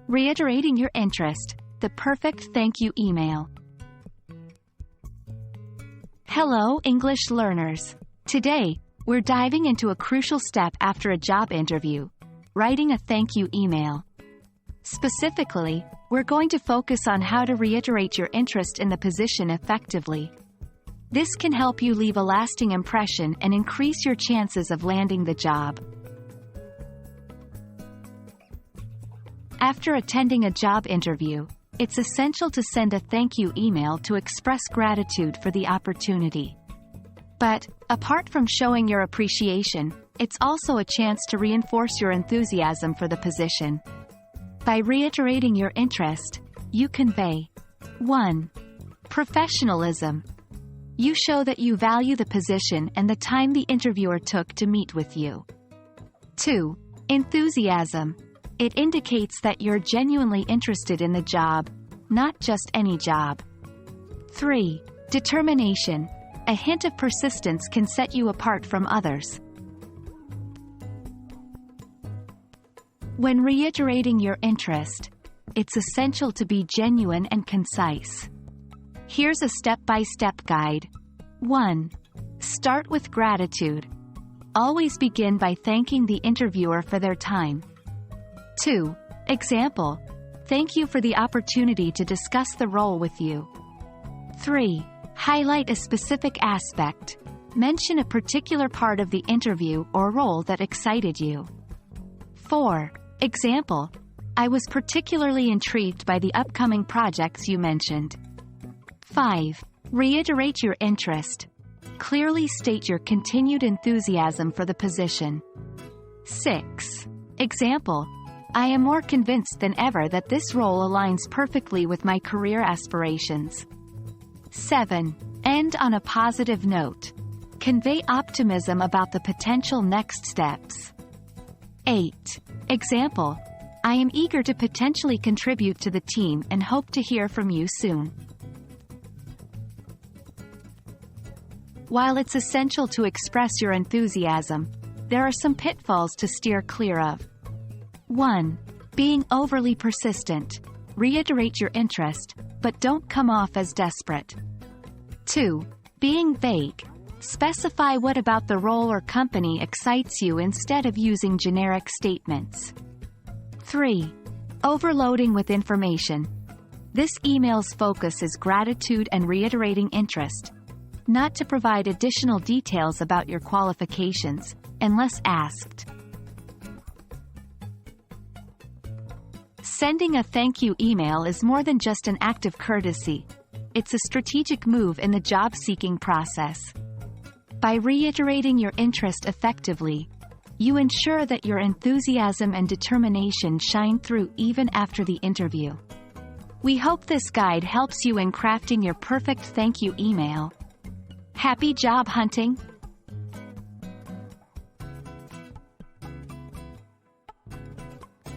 Reiterating your interest, the perfect thank you email. Hello, English learners. Today, we're diving into a crucial step after a job interview, writing a thank you email. Specifically, we're going to focus on how to reiterate your interest in the position effectively. This can help you leave a lasting impression and increase your chances of landing the job. After attending a job interview, it's essential to send a thank you email to express gratitude for the opportunity. But, apart from showing your appreciation, it's also a chance to reinforce your enthusiasm for the position. By reiterating your interest, you convey 1. Professionalism. You show that you value the position and the time the interviewer took to meet with you. 2. Enthusiasm. It indicates that you're genuinely interested in the job, not just any job. 3. Determination. A hint of persistence can set you apart from others. When reiterating your interest, it's essential to be genuine and concise. Here's a step-by-step guide. 1. Start with gratitude. Always begin by thanking the interviewer for their time. 2. Example. Thank you for the opportunity to discuss the role with you. 3. Highlight a specific aspect. Mention a particular part of the interview or role that excited you. 4. Example. I was particularly intrigued by the upcoming projects you mentioned. 5. Reiterate your interest. Clearly state your continued enthusiasm for the position. 6. Example. I am more convinced than ever that this role aligns perfectly with my career aspirations. 7. End on a positive note. Convey optimism about the potential next steps. 8. Example. I am eager to potentially contribute to the team and hope to hear from you soon. While it's essential to express your enthusiasm, there are some pitfalls to steer clear of. 1. Being overly persistent. Reiterate your interest, but don't come off as desperate. 2. Being vague. Specify what about the role or company excites you instead of using generic statements. 3. Overloading with information. This email's focus is gratitude and reiterating interest, not to provide additional details about your qualifications, unless asked. Sending a thank you email is more than just an act of courtesy. It's a strategic move in the job-seeking process. By reiterating your interest effectively, you ensure that your enthusiasm and determination shine through even after the interview. We hope this guide helps you in crafting your perfect thank you email. Happy job hunting!